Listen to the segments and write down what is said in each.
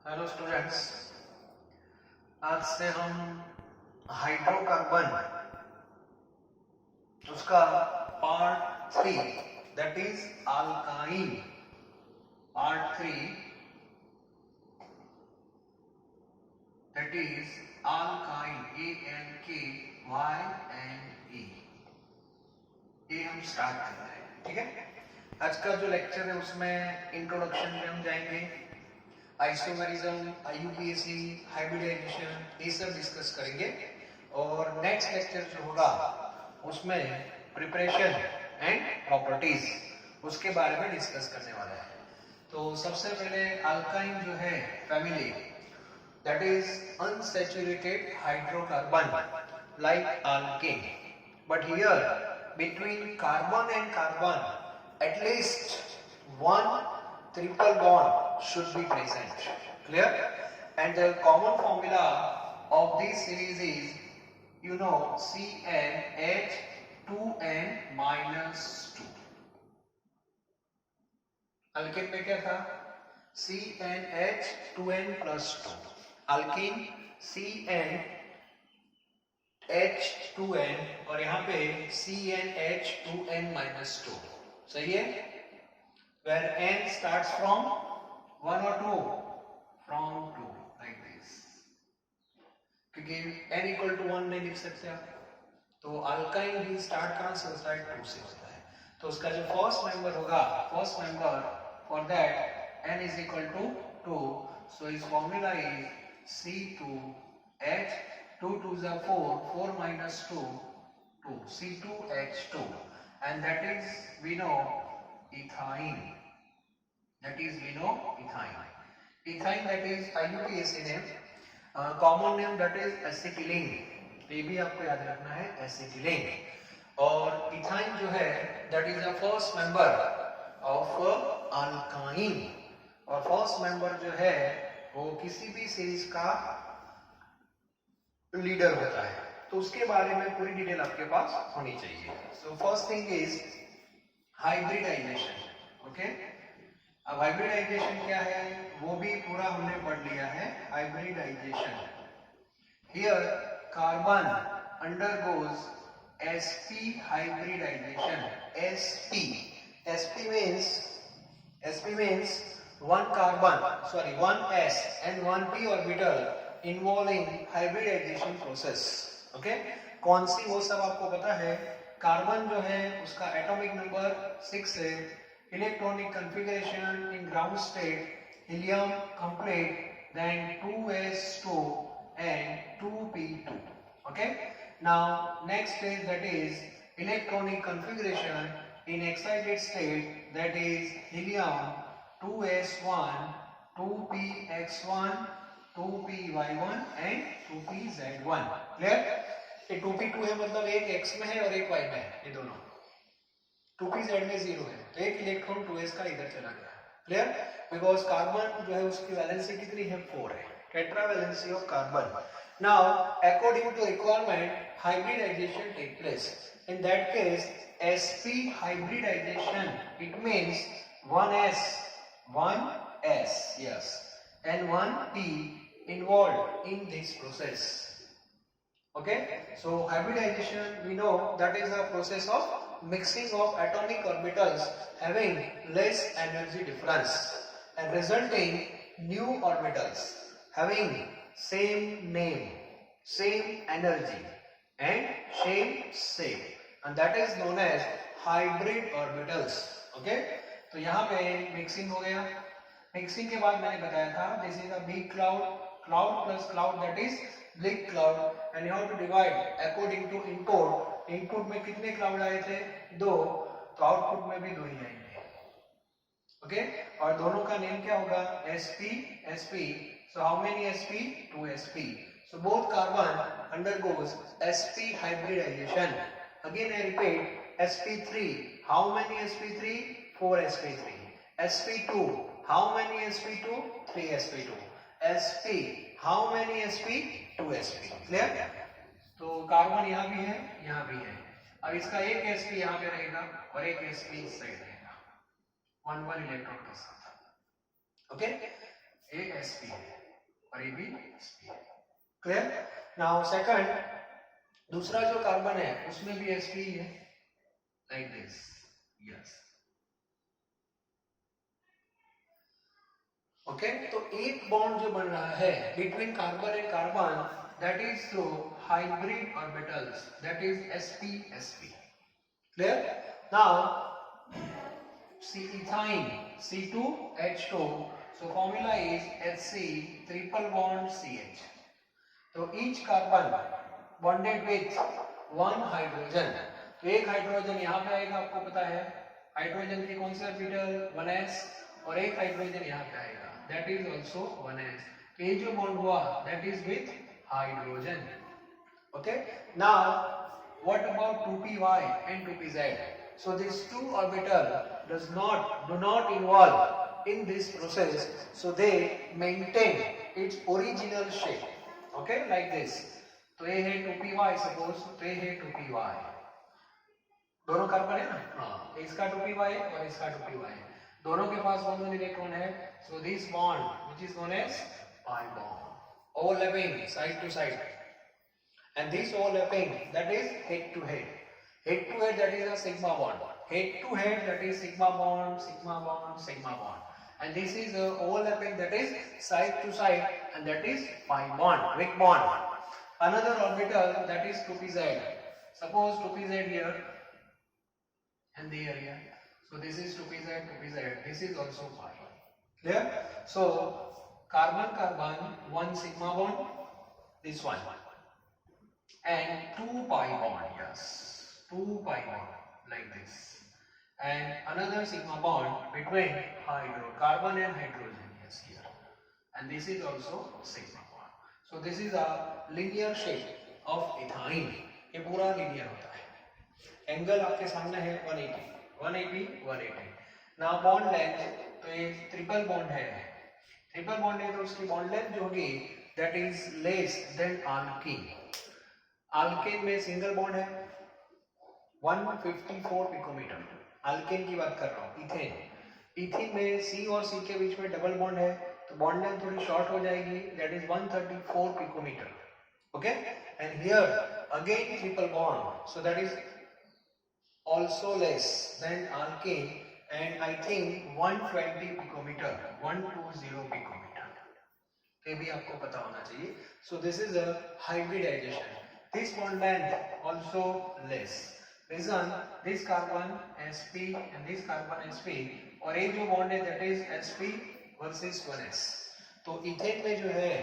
Hello students, आज से हम हाइड्रोकार्बन उसका part 3 that is alkyne part 3 that is alkyne ALKYNE ये हम स्टार्ट कर रहे हैं। ठीक है, आज का जो लेक्चर है उसमें इंट्रोडक्शन में हम जाएंगे, आइसोमेरिज्म, IUPAC, हाइब्रिडाइजेशन ये सब डिस्कस करेंगे। और नेक्स्ट लेक्चर जो होगा उसमें प्रिपरेशन एंड प्रॉपर्टीज उसके बारे में डिस्कस करने वाला है। तो सबसे पहले अल्काइन जो है family that is unsaturated hydrocarbon like alkane, but here between carbon and carbon at least one triple bond should be present. Clear? And the common formula of this series is, you know, CnH2n minus 2. Alkane में क्या था? CnH2n plus 2. Alkyne CnH2n और यहाँ पे CnH2n minus 2. सही है? Where n starts from 1 or 2? From 2, like this. क्योंकि n equal to 1 नहीं लिख सकते आप, तो अल्काइन भी स्टार्ट कहाँ से होता है? 2 से होता है। तो उसका जो फर्स्ट मेंबर होगा, first member for that n is equal to 2, so his formula is C2H, 2 2s are 4, 4 minus 2, 2, C2H2, and that is we know ethyne. That is we know ethyne. Ethyne that is IUPAC name. Common name that is acetylene. ये भी आपको याद रखना है, acetylene. और ethyne जो है that is the first member of alkyne. और फर्स्ट मेंबर जो है वो किसी भी सीरीज का लीडर होता है, तो उसके बारे में पूरी डिटेल आपके पास होनी चाहिए। So first thing is hybridization. Okay, अब हाइब्रिडाइजेशन क्या है वो भी पूरा हमने पढ़ लिया है। Hybridization, here carbon undergoes sp hybridization. sp means one s and one p orbital involving hybridization process. Okay, कौन सी वो सब आपको पता है। कार्बन जो है उसका एटॉमिक नंबर 6 है, electronic configuration in ground state helium complete, then 2s2 and 2p2. Okay, now next is that is electronic configuration in excited state, that is helium 2s1, 2px1, 2py1 and 2pz1. Clear? ये 2p2 है मतलब एक x में है और एक y में है, ये दोनों 2pz में 0 है, तो एक इलेक्ट्रॉन 2s का इधर चला गया। क्लियर? बिकॉज कार्बन जो है उसकी वैलेंसी कितनी है? 4 है, tetra valency of carbon. Now according to requirement hybridization take place. In that case sp hybridization, it means 1s, yes, and 1p involved in this process. Okay, so hybridization we know that is a process of mixing of atomic orbitals having less energy difference and resulting new orbitals having same name, same energy and same shape, and that is known as hybrid orbitals. Okay, तो यहाँ पे mixing हो गया। Mixing के बाद मैंने बताया था this is a big cloud, cloud plus cloud that is big cloud, and you have to divide according to input. Input में कितने क्लाउड आए थे? 2, तो आउटपुट में भी 2 ही आएंगे। ओके, और दोनों का नेम क्या होगा? sp, so how many sp? 2 sp, so both carbon undergoes sp hybridization. Again I repeat, sp3, how many sp3? 4 sp3. sp2, how many sp2? 3 sp2. sp, how many sp? 2 sp. Clear? तो carbon यहाँ भी है, यहाँ भी है। अब इसका एक sp यहाँ पे रहेगा और एक sp इस साइड रहेगा, 1 इलेक्ट्रॉन के साथ। ओके, ये sp है और ये भी sp है। क्लियर? नाउ सेकंड, दूसरा जो कार्बन है उसमें भी sp ही है, लाइक दिस। Yes, okay. तो एक बॉन्ड जो बन रहा है between carbon and carbon, that is through hybrid orbitals, that is sp sp। Clear? Now see ethyne C2H2, so formula is Hc triple bond CH। तो each carbon bonded with one hydrogen, तो एक hydrogen यहाँ पे आएगा, आपको पता है hydrogen के कौन से ऑर्बिटल 1s, और एक हाइड्रोजन यहाँ पे आएगा, दैट इज ऑल्सो 1s। तो ये जो बॉन्ड हुआ that is with hydrogen. Okay, now what about 2py and 2pz? So these two orbital do not involve in this process, so they maintain its original shape, okay, like this। तो ये है 2py, suppose तो ये है 2py, दोनों carbon है ना, हाँ, इसका 2py और इसका 2py, दोनों के पास कौन सा इलेक्ट्रॉन है, so this bond which is known as pi bond, overlapping side to side, and this overlapping, that is head to head, head to head, that is a sigma bond, head to head, that is sigma bond, sigma bond, sigma bond, and this is a overlapping, that is side to side, and that is pi bond, weak bond। Another orbital, that is 2pz, suppose 2pz here and there here, so this is 2pz 2pz, this is also pi। Clear? So carbon carbon, one sigma bond, this one, and 2 pi bond, yes, 2 pi bond, like this, and another sigma bond between carbon and hydrogen, yes, here, and this is also sigma bond। So this is a linear shape of ethine, ये पूरा linear होता है। Angle आपके सामने है 180। now bond length, तो ये triple bond है, ट्रिपल बॉन्ड है तो उसकी बॉन्ड लेंथ जो होगी that is less than alkyne. Alkane में सिंगल बॉन्ड है 154 पिकोमीटर, अल्केन की बात कर रहा हूँ। इथेन, इथेन में C और C के बीच में डबल बॉन्ड है तो बॉन्ड लेंथ थोड़ी शॉर्ट हो जाएगी, that is 134 picometre. Okay, and here again triple bond, so that is also less than alkane, and I think 120 picometer, 120 picometer, ये भी आपको पता होना चाहिए। So this is a hybridization, this bond length also less, reason this carbon sp and this carbon sp, और ये जो bond है that is sp versus 1s। तो इथेन में जो है,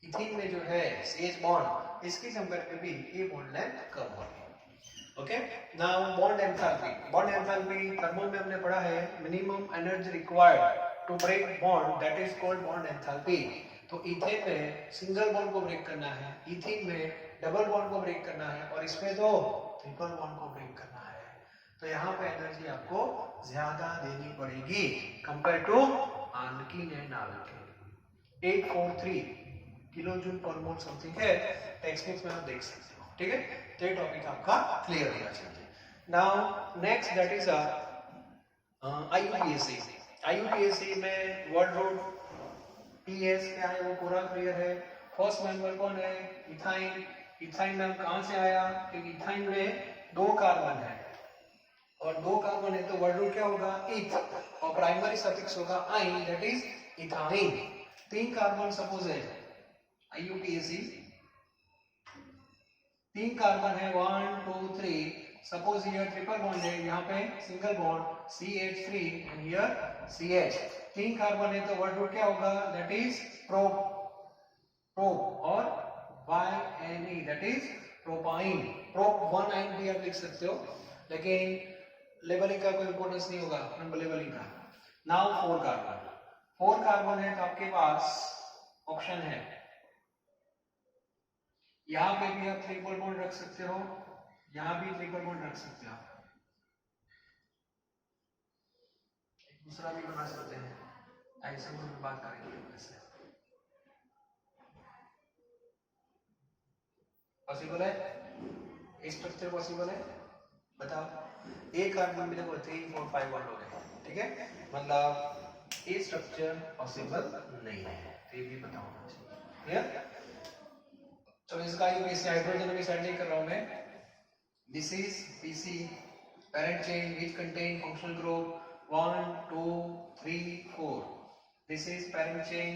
इथेन में जो है CH बॉन्ड, इसकी कंपेयर में भी ये बॉन्ड लेंथ कम होगी। Okay, now bond enthalpy, bond enthalpy thermo में हमने पढ़ा है, minimum energy required to break bond, that is called bond enthalpy. तो इथेन में सिंगल बॉन्ड को ब्रेक करना है, इथेन में डबल बॉन्ड को ब्रेक करना है, और इसमें तो ट्रिपल बॉन्ड को ब्रेक करना है। तो यहाँ पे एनर्जी आपको ज्यादा देनी पड़ेगी compare to alkene and alkane. 843 kilojoule per mole something है, टेक्स्ट बुक्स में आप देख सकते हो। ठीक है, तो ये टॉपिक आपका क्लियर होना चाहिए। Now next that is IUPAC। IUPAC में वर्ड रूट PS क्या है वो पूरा क्लियर है। फर्स्ट मेंबर कौन है, इथाइन। इथाइन नाम कहां से आया, क्योंकि इथाइन में 2 कार्बन है, और 2 कार्बन है तो वर्ड रूट क्या होगा, इथ, और प्राइमरी सफिक्स होगा आइन, that is ethyne. 3 carbon suppose है IUPAC, 3 कार्बन है 1 2 3, सपोज हियर ट्रिपल बॉन्ड है, यहाँ पे single bond CH3 and here CH। 3 carbon है तो वर्ड रूट क्या होगा, दैट इज प्रोप, प्रोप, और YNE, that is propyne. Prop 1 आइन भी आप लिख सकते हो, लेकिन लेबलिंग का कोई इंपोर्टेंस नहीं होगा, नंबर लेबलिंग का। नाउ 4 कार्बन, 4 कार्बन है तो आपके पास ऑप्शन है, यहां पे भी आप ट्रिपल बॉन्ड रख सकते हो, यहां भी ट्रिपल बॉन्ड रख सकते हो, दूसरा भी बना सकते हैं, ऐसे में बात करेंगे वैसे। पॉसिबल है, इस स्ट्रक्चर पॉसिबल है, बताओ। एक कार्बन में देखो 3 4 5 बॉन्ड हो गए, ठीक है, मतलब ये स्ट्रक्चर पॉसिबल नहीं है, तो ये भी पता होना चाहिए। क्लियर? चलो इसका यूपीसी हाइड्रोजन अभी सेट नहीं कर रहा हूं मैं। This is PC parent chain which contain functional group 1 2 3 4. This is parent chain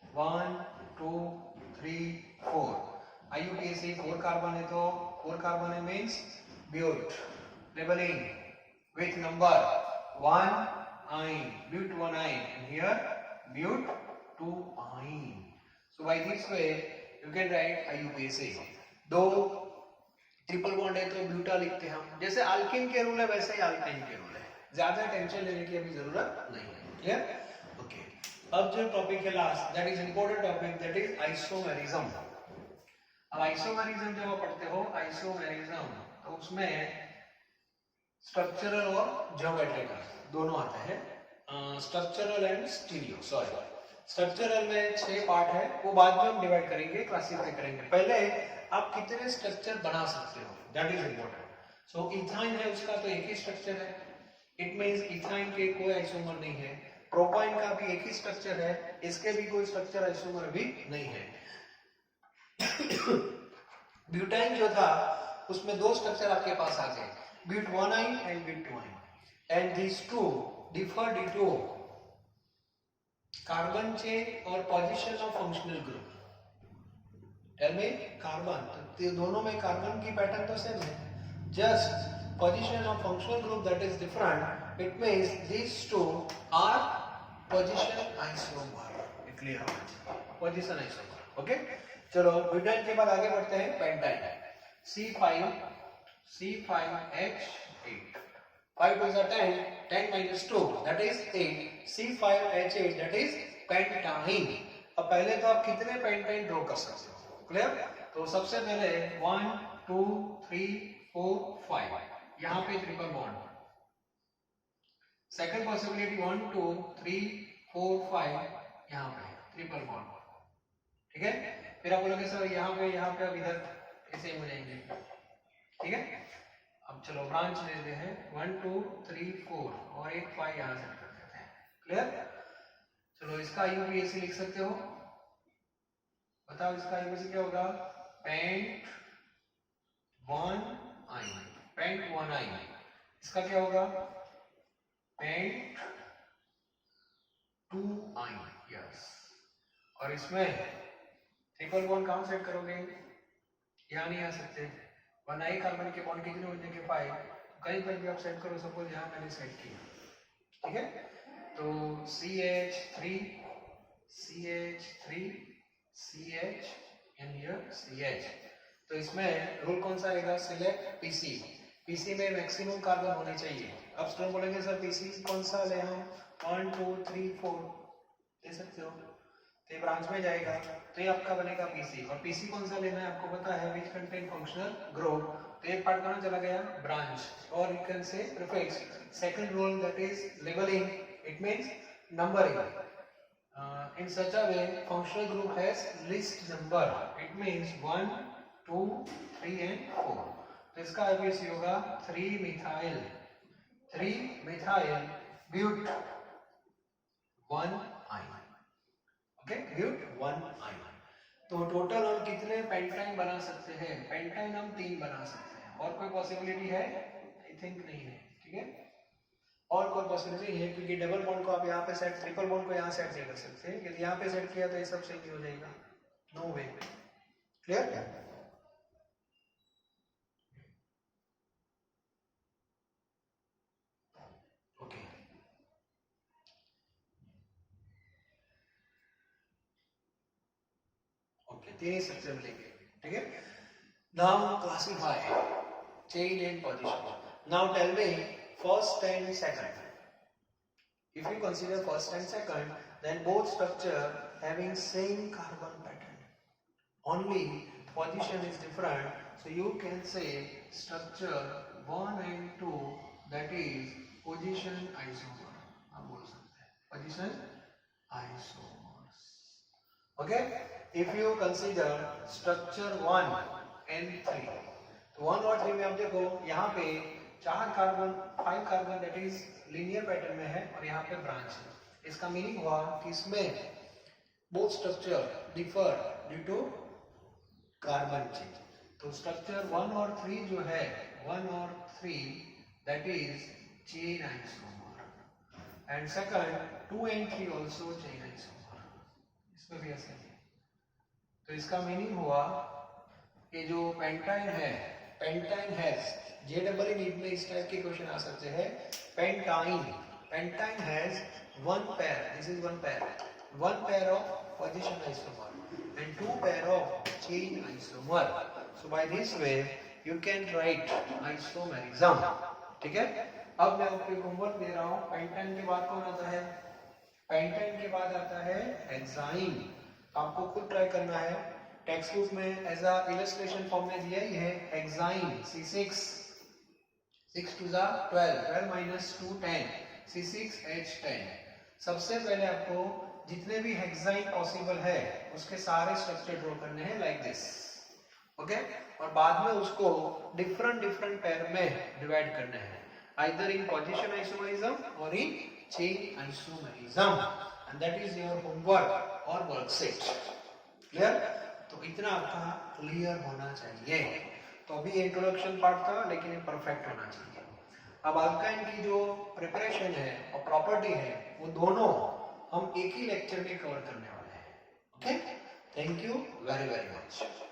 1 2 3 4. IUPAC 4 carbon है तो 4 carbon है means but labeling with number 1 ine, but 1 ine, and here but 2 ine. So by this way you can write IUPAC. दो triple bond है तो buta लिखते हैं हम, जैसे अल्किन के रूल है वैसे ही अल्काइन के रूल है, ज्यादा टेंशन लेने की अभी जरूरत नहीं है। क्लियर? ओके, अब जो टॉपिक है last, that is important topic, that is isomerism. अब आइसोमेरिज्म जब आप पढ़ते हो आइसोमेरिज्म, तो उसमें स्ट्रक्चरल और ज्योमेट्रिकल दोनों आते हैं। Structural and stereo, sorry structural में 6 पार्ट है, वो बाद में हम डिवाइड करेंगे, क्लासिफाई करेंगे। पहले आप कितने स्ट्रक्चर बना सकते हो, that is important. So ethyne है उसका तो एक ही स्ट्रक्चर है, इट मींस इथाइन के कोई आइसोमर नहीं है। प्रोपाइन का भी एक ही स्ट्रक्चर है, इसके भी कोई स्ट्रक्चर आइसोमर भी नहीं है। ब्यूटाइन जो था उसमें 2 स्ट्रक्चर आपके पास आ गए, ब्यूट 1 आइन एंड ब्यूट 2 आइन, and these two differ due to carbon chain और पोजीशन ऑफ फंक्शनल ग्रुप। में कार्बन, तो दोनों में कार्बन की पैटर्न तो सेम है, just position of functional group that is different. It means these two are position isomer. Clear होना चाहिए, पोजीशन आइसोमर। ओके, चलो ब्यूटाइन के बाद आगे बढ़ते हैं pentyne. C5H8, 5 2 10, 10 minus 2 that is 8, C5H8 that is pentyne. अब पहले तो आप कितने पेंटाइन ड्रॉ कर सकते हो? क्लियर? तो सबसे पहले 1 2 3 4 5, यहाँ पे ट्रिपल बॉन्ड। सेकंड पॉसिबिलिटी 1 2 3 4 5, यहाँ पे ट्रिपल बॉन्ड। ठीक है, फिर आप बोलोगे सर यहाँ पे अब इधर ऐसे ही हो जाएंगे। ठीक है, अब चलो ब्रांच लेते हैं 1 2 3 4 और एक 5 यहाँ सेट कर देते हैं। क्लियर? चलो इसका यूपीएसी लिख सकते हो, बताओ इसका यूपीएसी क्या होगा? पेंट 1 आइन, पेंट 1 आइन। इसका क्या होगा? पेंट 2 आइन। यस, और इसमें ट्रिपल बॉन्ड कहाँ सेट करोगे? यहाँ नहीं आ सकते, वन आई कार्बन के बॉन्ड कितने हो जाएंगे? 5, कहीं पर भी आप सेट करो, सपोज यहाँ मैंने सेट किया। ठीक है, तो CH3 CH and here CH। तो इसमें रूल कौन सा आएगा? Select PC। PC में मैक्सिमम कार्बन होने चाहिए। अब स्टूडेंट बोलेंगे सर PC कौन सा ले हम? 1 2 3 4 ले सकते हो, तो ये ब्रांच में जाएगा, तो ये आपका बनेगा PC। और PC कौन सा लेना है आपको पता है, विच कंटेन फंक्शनल ग्रुप। तो एक पार्ट कहाँ चला गया? ब्रांच, और you can say prefix. Second rule that is labelling, it means numbering. In such a way functional group has least number, it means 1 2 3 and 4। तो इसका IUPAC होगा 3 methyl but 1 ion। Okay, but 1 ion। तो total हम कितने pentyne बना सकते हैं? Pentyne हम 3 बना सकते हैं, और कोई पॉसिबिलिटी है? आई थिंक नहीं है। ठीक है, और कोई पॉसिबिलिटी नहीं है, क्योंकि डबल बॉन्ड को आप यहाँ पे सेट, ट्रिपल बॉन्ड को यहाँ सेट नहीं कर सकते। यदि यहाँ पे सेट किया तो ये सब सही हो जाएगा, no way. Clear? Okay, okay, 3 structure मिलेंगे। ठीक है, now classify chain and position. Now tell me first and second. If you consider first and second, then both structure having same carbon pattern, only position is different. So you can say structure 1 and 2 that is position isomer। आप बोल सकते हैं position isomers। Okay, if you consider structure 1 and 3, तो 1 और 3 में आप देखो यहाँ पे 4 carbon 5 carbon that is linear pattern में है, और यहाँ पे ब्रांच है। इसका मीनिंग हुआ कि इसमें both structure differ due to carbon change. तो स्ट्रक्चर 1 और 3 जो है 1 और 3 that is chain isomer and second 2 and 3 also chain isomer. इसमें भी ऐसा है। तो इसका मीनिंग हुआ कि जो पेंटाइन है, pentyne has J double in NEET में इस टाइप के क्वेश्चन आ सकते हैं। Pentyne has one pair, this is one pair of position isomer and two pair of chain isomer. So by this way you can write isomerism. ठीक है, अब मैं आपको एक होमवर्क दे रहा हूं। पेंटाइन के बाद कौन आता है? पेंटाइन के बाद आता है हेक्साइन। आपको खुद ट्राई करना है। टेक्स्ट बुक में एज अ इलस्ट्रेशन फॉर्म में दिया ही है हेक्साइन C6 6 2 12 12 minus 2 10 C6H10। सबसे पहले आपको जितने भी हेक्साइन पॉसिबल है उसके सारे स्ट्रक्चर ड्रॉ करने हैं लाइक दिस। ओके, और बाद में उसको डिफरेंट पेयर में डिवाइड करना है, आइदर इन पोजीशन आइसोमेरिज्म और in chain isomerism, and that is your homework और वर्कशीट। क्लियर? तो इतना आपका क्लियर होना चाहिए। तो अभी इंट्रोडक्शन पार्ट था, लेकिन ये परफेक्ट होना चाहिए। अब अल्काइन की जो प्रिपरेशन है और प्रॉपर्टी है वो दोनों हम एक ही लेक्चर में कवर करने वाले हैं। Okay, thank you very very much.